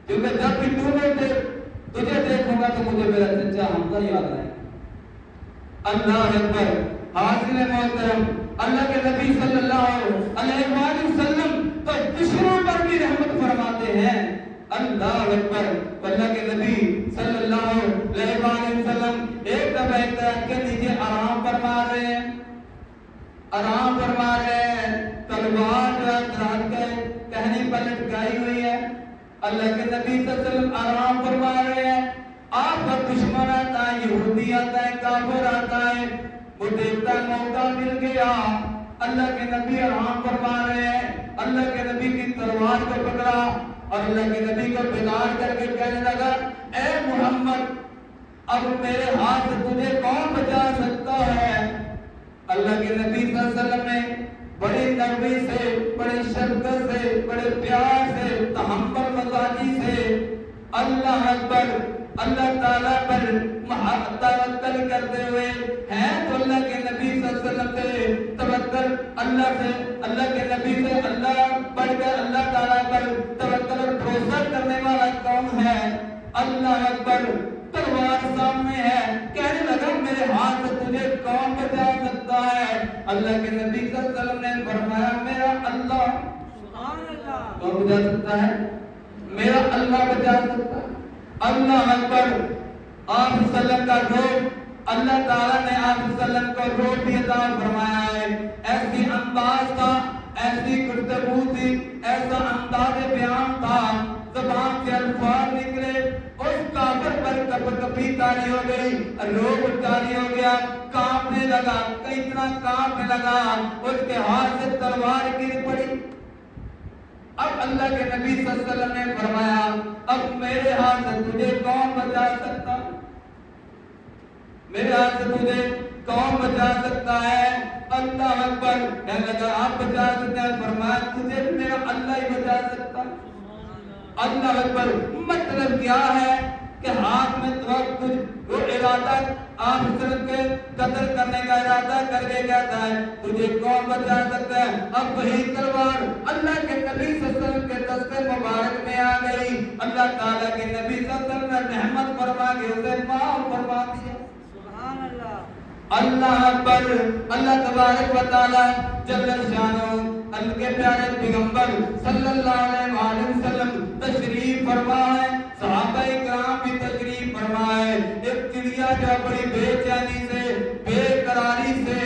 کیونکہ جب بھی تجھے دیکھوں گا تو مجھے میرا چچا حمزہ یاد آئے۔ اللہ اکبر۔ حاضرین محترم، اللہ کے نبی صلی اللہ علیہ وآلہ وسلم تو دشمنوں پر بھی رحمت فرماتے ہیں، اللہ اکبر۔ اللہ کے نبی صلی اللہ علیہ وآلہ وسلم ایک دفعہ ایک درخت کے نیچے آرام فرما رہے ہیں، آرام فرما رہے ہیں، تلوار جو ہے درخت کے ٹہنی پر لٹکائی ہوئی ہے، اللہ کے نبی صلی اللہ علیہ وسلم آرام فرما رہے ہیں، آپ کا دشمن آتا ہے، یہودی آتا ہے، کافر آتا ہے، وہ دیکھتا ہے موقع مل گیا، اللہ کے نبی آرام فرما رہے ہیں، اللہ کے نبی کی تلوار کو پکڑا اور اللہ کے نبی کو بگاڑ کر کے کہنے لگا اے محمد اب میرے ہاتھ سے تجھے کون بچا سکتا ہے؟ اللہ کے نبی صلی اللہ علیہ وسلم نے بڑی نرمی سے، بڑی شفقت سے، بڑے پیار سے، تحمل مزاجی سے اللہ اکبر اللہ تعالیٰ پر توکل کرتے ہوئے ہیں تو اللہ کے نبی صلی اللہ علیہ وسلم سے توکل، اللہ کے نبی سے اللہ بڑھ کر اللہ تعالیٰ پر توکل اور بھروسہ کرنے والا کون ہے؟ اللہ اکبر۔ تلوار سامنے ہے، کہنے لگا میرے ہاتھ سے تجھے کون بچا سکتا ہے؟ اللہ کے نبی صلی اللہ علیہ وسلم نے فرمایا میرا اللہ۔ سبحان اللہ۔ کون بچا سکتا ہے؟ میرا اللہ بچا سکتا ہے۔ اللہ اکبر۔ آپ صلی اللہ علیہ وسلم کا روح، اللہ تعالیٰ نے آپ صلی اللہ علیہ وسلم کو روح بھی عطا فرمایا ہے، ایسی انداز تھا، ایسی گفتگو تھی، ایسا انداز بیان تھا، زبان سے الفاظ نکلے، اس کافر پر کپی تاری ہو گئی، روح تاری ہو گیا، کانپنے لگا، اتنا کانپنے لگا، اس کے ہاتھ سے تلوار گر پڑی۔ اب اللہ کے نبی صلی اللہ علیہ وسلم نے فرمایا اب میرے ہاتھ سے تجھے کون بچا سکتا؟ میرے ہاتھ سے تجھے کون بچا سکتا ہے؟ اللہ اکبر۔ کہنے لگا آپ بچا سکتے ہیں؟ فرمایا تجھے بھی میرا اللہ ہی بچا سکتا۔ اللہ اکبر۔ مطلب کیا ہے کہ ہاتھ میں کچھ وہ ارادہ آپ صرف کے قتل کرنے کا ارادہ کر کے کہتا ہے تجھے کون بچا سکتا ہے؟ اب وہی تلوار اللہ کے نبی صلی اللہ علیہ وسلم کے دستے مبارک میں آ گئی، اللہ تعالیٰ کے نبی صلی اللہ علیہ وسلم نے رحمت فرما کے اسے معاف فرما دیا۔ اللہ اکبر. اللہ تبارک و تعالی جل شانہ اللہ کے پیارے پیغمبر صلی اللہ علیہ وسلم تشریف فرمائے, صحابہ کرام بھی تشریف فرمائے. ایک چڑیا جو بڑی بے چینی سے, بے قراری سے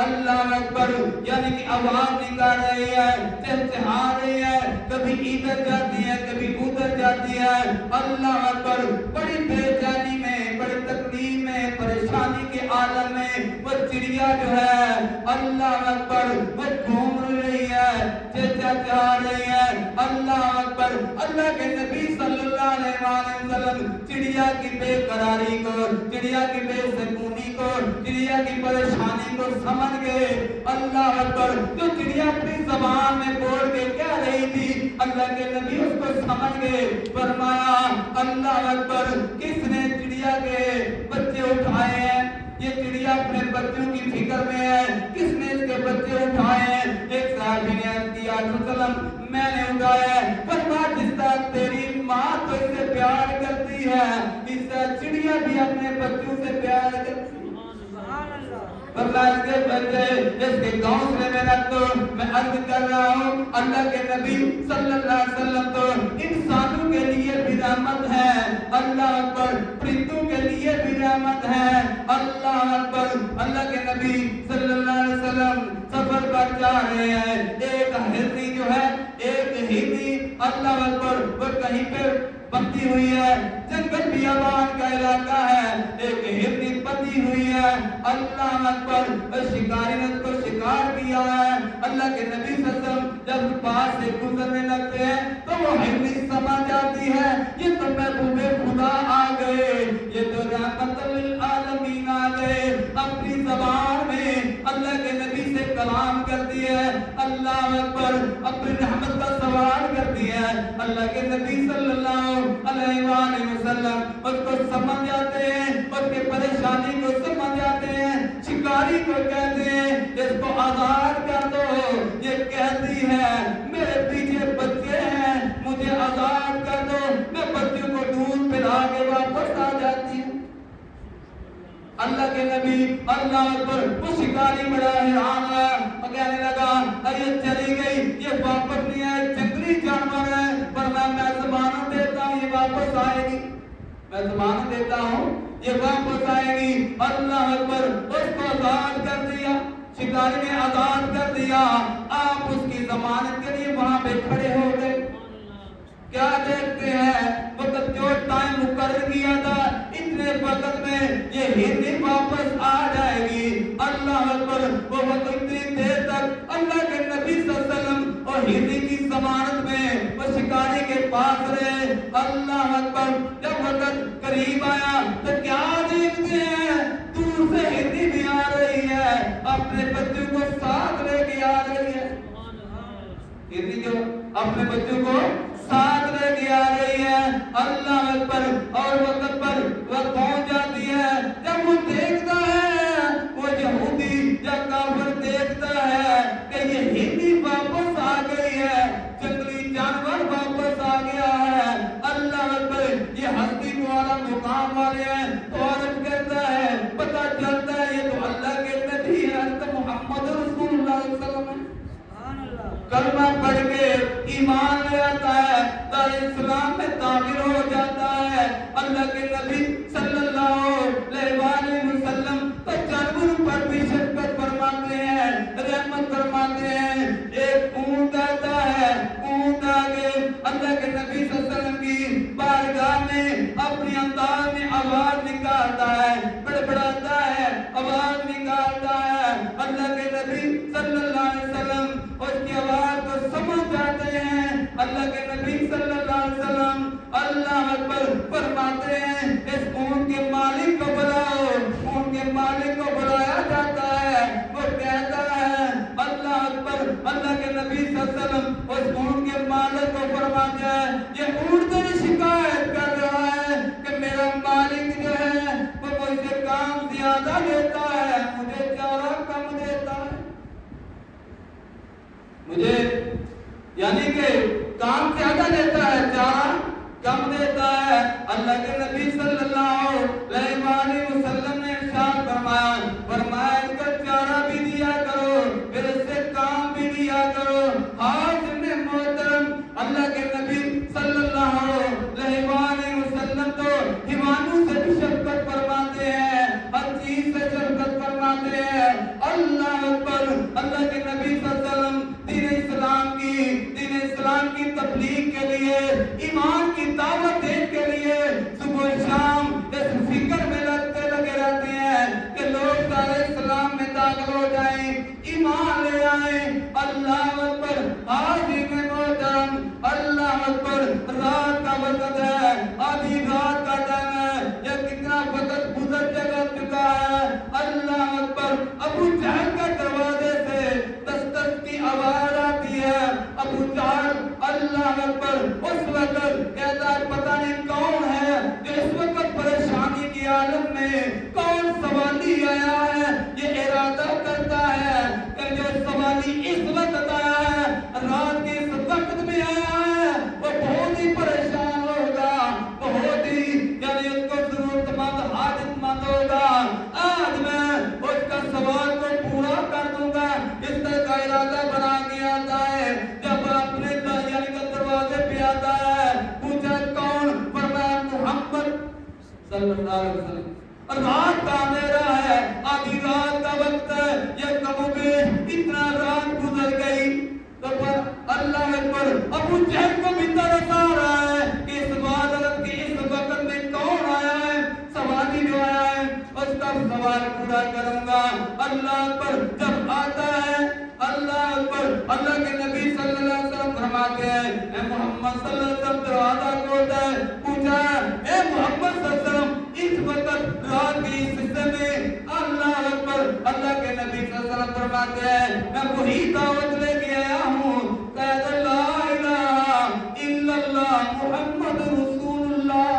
اللہ اکبر یعنی کہ آواز نکال رہی ہے, چہچہا رہی ہے, کبھی ادھر جاتی ہے کبھی ادھر جاتی ہے. اللہ اکبر بڑی بے چینی میں, بڑی تکلیف میں, پریشانی کے عالم میں وہ چڑیا جو ہے اللہ اکبر وہ گھوم رہی ہے, چہچہا رہی ہے. اللہ اکبر اللہ کے نبی صلی اللہ علیہ وسلم چڑیا کی بے قراری کو, چڑیا کی بے سکونی کو, چڑیا کی پریشانی کو سمجھ گئے. اللہ اکبر جو چڑیا اپنی زبان میں بول کے کہہ رہی تھی اللہ کے نبی اس کو سمجھ گئے. فرمایا اللہ اکبر کس نے چڑیا کے بچے اٹھائے ہیں, یہ چڑیا اپنے بچوں کی فکر میں ہے, کس نے اس کے بچے اٹھائے ہیں. ایک صحابی نے عرض کیا وسلم میں نے اٹھایا ہے. فرمایا جس طرح تیری ماں تو اس سے پیار کرتی ہے اس طرح چڑیا بھی اپنے بچوں سے پیار کرتی ہے. اس کے بچے اس کے گھونسلے میں رکھ دو. میں عرض کر رہا ہوں اللہ کے نبی صلی اللہ علیہ وسلم تو انسانوں کے لیے بھی رحمت ہے. اللہ اکبر پرندوں کے لیے بھی رحمت ہے. اللہ اکبر اللہ کے نبی صلی اللہ علیہ وسلم سفر پر جا رہے ہیں. ایک ہرنی جو ہے, ایک ہرنی اللہ اکبر وہ کہیں پہ بندھی ہوئی ہے, جنگل بیابان کا علاقہ ہے, ایک ہرنی بندھی ہوئی ہے. اللہ اکبر شکاری نے اس کو شکار کیا ہے. اللہ کے نبی صلی اللہ علیہ وسلم جب پاس سے گزرنے لگتے ہیں تو وہ ہرنی سمجھ جاتی ہے یہ تو محبوب خدا آ گئے, یہ تو رحمت للعالمین آ گئے. اپنی زبان میں اللہ کے نبی سے کلام کرتی ہے. اللہ اکبر اپنی رحمت کا سوال کرتی ہے. اللہ کے نبی صلی اللہ علیہ وآلہ وسلم اس کو سمجھ جاتے ہیں, اس کے پریشانی کو سمجھ جاتے ہیں. شکاری کو کہتے ہیں اس کو آزاد کر دو. یہ کہتی ہے میرے پیچھے بچے ہیں, مجھے آزاد کر دو. میں بچوں کو دودھ پلا کے واپس آ جاتی ہوں. اللہ کے نبی اللہ اکبر وہ شکاری بڑا حیران ہے اور کہنے لگا یہ چلی گئی, یہ واپس نہیں آئے, جنگلی جانور ہے, پر میں ضمانت دیتا ہوں یہ واپس آئے گی, میں ضمانت دیتا ہوں یہ واپس آئے گی. اللہ اکبر اس کو آزاد کر دیا, شکاری نے آزاد کر دیا. آپ اس کی ضمانت کے لیے وہاں پہ کھڑے ہو گئے. کیا دیکھتے ہیں وقت جو ٹائم مقرر کیا تھا اتنے وقت میں یہ ہرنی واپس آ جائے گی. اللہ اکبر وہ وقت اتنی دیر تک اللہ کے نبی صلی اللہ علیہ وسلم اور ہرنی کی ضمانت میں وہ شکاری کے پاس رہے. اللہ اکبر جب وقت قریب آیا تو کیا دیکھتے ہیں دور سے ہرنی بھی آ رہی ہے, اپنے بچوں کو ساتھ لے کے آ رہی ہے. ہرنی جو اپنے بچوں کو ساتھ لے کے آ رہی ہے. اللہ اکبر اور وقت پر وہ پہنچ جاتی ہے. جب وہ دیکھتا ہے وہ یہودی یا کافر دیکھتا ہے کہ یہ ہرنی واپس آ گئی ہے, جنگلی جانور واپس آ گیا ہے. اللہ اکبر یہ ہستی کو والا مقام والے ہیں تو عرض کرتا ہے پتہ چلتا ہے یہ تو اللہ کے نبی ہے, محمد رسول اللہ صلی اللہ علیہ وسلم. کلمہ پڑھ کے ایمان لے آتا ہے, دار اسلام میں داخل ہو جاتا ہے. اللہ کے نبی صلی اللہ علیہ وآلہ وسلم جانور پر بھی شفقت فرماتے ہیں, رحمت فرماتے ہیں. ایک اونٹ آتا ہے, اونٹ آگے اللہ کے نبی صلی اللہ علیہ وسلم کی بارگاہ میں اپنی انداز میں آواز نکالتا ہے, بڑبڑاتا ہے, آواز نکالتا ہے. اللہ کے نبی صلی اللہ علیہ وسلم اس کی آواز کو سمجھ جاتے ہیں. اللہ کے نبی صلی اللہ علیہ وسلم اللہ اکبر فرماتے ہیں اس اونٹ کے مالک کو بلاؤ. اونٹ کے مالک کو بلایا جاتا ہے. وہ کہتا ہے اللہ اکبر اللہ کے نبی صلی اللہ علیہ وسلم اس اونٹ کے مالک کو فرماتے ہیں یہ اونٹ تیری شکایت کر رہا ہے کہ میرا مالک جو ہے وہ مجھ سے کام زیادہ لیتا ہے, مجھے چارہ کم دیتا ہے. مجھے یعنی کہ کام زیادہ دیتا ہے, چارہ کم دیتا ہے. اللہ کے نبی صلی اللہ علیہ وآلہ وسلم نے ارشاد تبلیغ کے لیے، ایمان کی دعوت دینے کے لیے صبح شام اس فکر میں لگے رہتے ہیں کہ لوگ دار اسلام میں داخل ہو جائیں، ایمان لے آئیں۔ اللہ اکبر، حاضر محترم، اللہ اکبر، رات کا وقت ہے، آدھی رات کا ٹائم ہے، یہ کتنا وقت گزر چکا ہے۔ اللہ اکبر، ابو جہل کے دروازے سے دستک کی آواز آتی ہے۔ ابو جہل اللہ اکبر اس وقت کہتا ہے پتہ نہیں کون ہے جو اس وقت پریشانی کی عالم میں، کون سوالی آیا ہے، یہ ارادہ کرتا ہے کہ جو سوالی اس وقت آیا ہے، رات کے اس وقت میں آیا ہے، وہ بہت ہی پریشان ہوگا، بہت ہی یعنی اس کو ضرورت مند حاجت مند ہوگا۔ آج میں اس کا سوال کو پورا کر دوں گا، اس طرح کا ارادہ بنا کے آتا ہے۔ جب اپنے یعنی کہ دروازے پہ آتا ہے، پوچھا کون؟ فرمایا محمد صلی اللہ علیہ وسلم۔ اور رات کا اندھیرا ہے، آدھی رات کا وقت ہے، یہ کم و بیش اتنا رات گزر گئی تو پر اللہ اکبر ابو جہل کو بھی ترس آ رہا ہے کہ اس عبادت کے اس وقت میں کون آیا ہے، سوالی جو آیا ہے، اس کا سوال پورا کروں گا۔ اللہ اکبر جب آتا ہے، اللہ اکبر، اللہ کے نبی صلی اللہ علیہ وسلم فرماتے ہیں اے محمد صلی اللہ علیہ وسلم، دروازہ کھولتا ہے، پوچھا اے محمد صلی اللہ علیہ وسلم اس وقت رات کے اس حصے میں، اللہ اکبر، اللہ کے نبی صلی اللہ علیہ وسلم فرماتے ہیں میں وہی دعوت لے کے آیا ہوں، قید لا الہ الا اللہ محمد رسول اللہ۔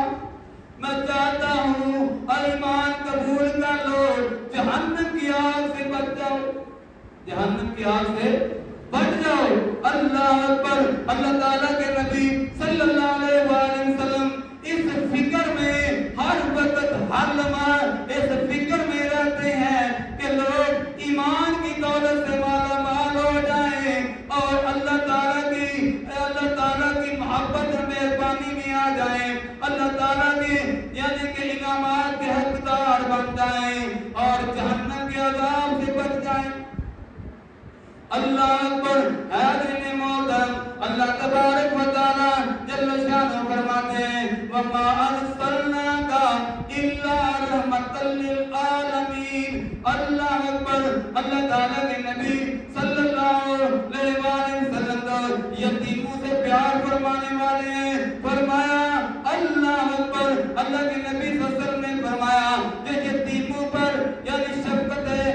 میں چاہتا ہوں ایمان قبول کر لو، جہنم کی آگ سے بچ جاؤ، جہنم کی آگ سے بچ جاؤ۔ اللہ اکبر، اللہ تعالیٰ کے نبی صلی اللہ علیہ وآلہ وسلم اس فکر میں ہر وقت ہر لمحہ اس فکر میں رہتے ہیں کہ لوگ ایمان کی دولت سے مالا مال ہو جائیں اور اللہ تعالیٰ کی محبت اور مہربانی میں آ جائیں، اللہ تعالیٰ کے یعنی کہ انعامات کے حقدار بن جائیں اور جہنم کے عذاب سے بچ جائیں۔ اللہ اکبر، حاضرین محترم، اللہ تبارک و تعالی جل شانہ فرماتے ہیں وما ارسلناک الا رحمۃ للعالمین۔ اللہ اکبر، اللہ تعالیٰ کے نبی صلی اللہ علیہ وسلم یتیموں سے پیار فرمانے والے ہیں، فرمایا اللہ اکبر، اللہ کے نبی صلی اللہ علیہ وسلم نے فرمایا کہ یتیموں پر یعنی شفقت ہے،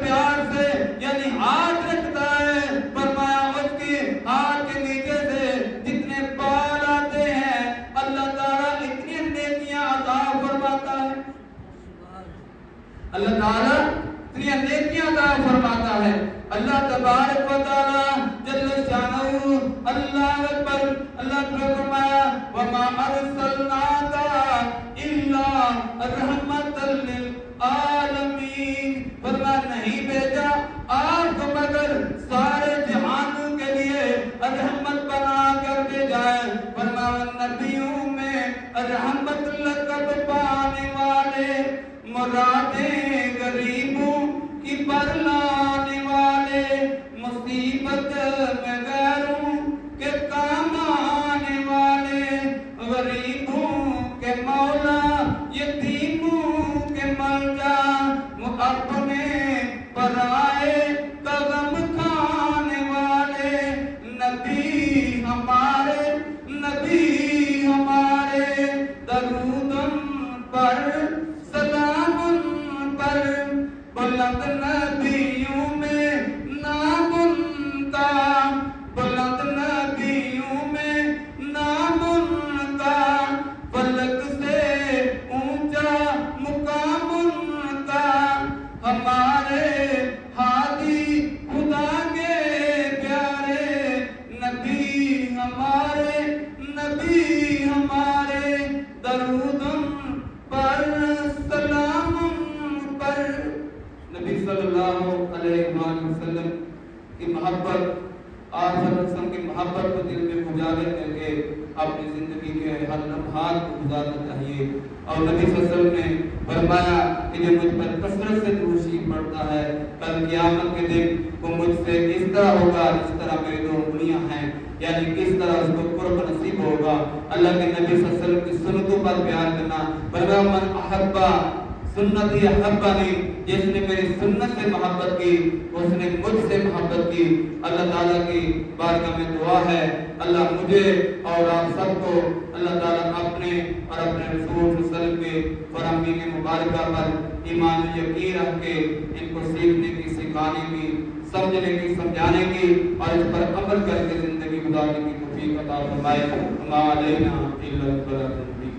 پیار سے یعنی ہاتھ رکھتا ہے، فرمایا اس کے ہاتھ کے نیچے سے جتنے بال آتے ہیں اللہ تعالیٰ اتنی نیکیاں عطا فرماتا ہے، اللہ تعالیٰ اتنی نیکیاں عطا فرماتا ہے۔ اللہ تبارک و تعالیٰ جل شانہ، اللہ اکبر، اللہ نے فرمایا وما ارسلناک الا رحمۃ للعالمین، فرمایا نہیں بھیجا آپ کو مگر سارے جہانوں کے لیے رحمت بنا کر بھیجا ہے۔ فرمایا نبیوں میں رحمت لقب پانے والے، مرادیں غریبوں کی برلانے والے، مصیبت میں غیروں کے کام آنے والے، غریبوں کے مولا یتیموں کے ملجا، اپنے پرائے کا غم کھانے والے، نبی ہمارے درود پر سلام پر، بلند نبیوں میں نام ان کا، بلند نبیوں میں نام ان کا، فلک سے اونچا مقام ان کا، ہمارے ہادی خدا کے پیارے، نبی ہمارے درود پر سلام پر۔ نبی صلی اللہ علیہ وسلم کی محبت، آپ صلی اللہ علیہ وسلم کی محبت کو دل میں اجاگر کر کے اپنی زندگی کے ہر لمحات کو گزارنا چاہیے۔ اور نبی صلی اللہ علیہ وسلم نے فرمایا کہ جو مجھ پر کثرت سے درود پڑھتا ہے کل قیامت کے دن وہ مجھ سے اس طرح ہوگا جس طرح میری دو انگلیاں ہیں، یعنی کس طرح اس کو قرب نصیب ہوگا اللہ کے نبی صلی اللہ علیہ وسلم کی سنتوں پر بیان کرنا. فرمایا من احبا سنتی احبانی, جس نے میری سنت سے محبت کی اس نے مجھ سے محبت کی. اللہ تعالیٰ کی بارگاہ میں دعا ہے اللہ مجھے اور آپ سب کو اللہ تعالیٰ اپنے اور اپنے رسول صلی اللہ علیہ وسلم کے فرامین مبارکہ پر ایمان و یقین رکھ کے ان کو سیکھنے کی, سکھانے کی, سمجھنے کی, سمجھانے کی اور اس پر عمل کر کے زندگی گزارنے کی توفیق عطا فرمائے. وما علینا الا البلاغ المبین.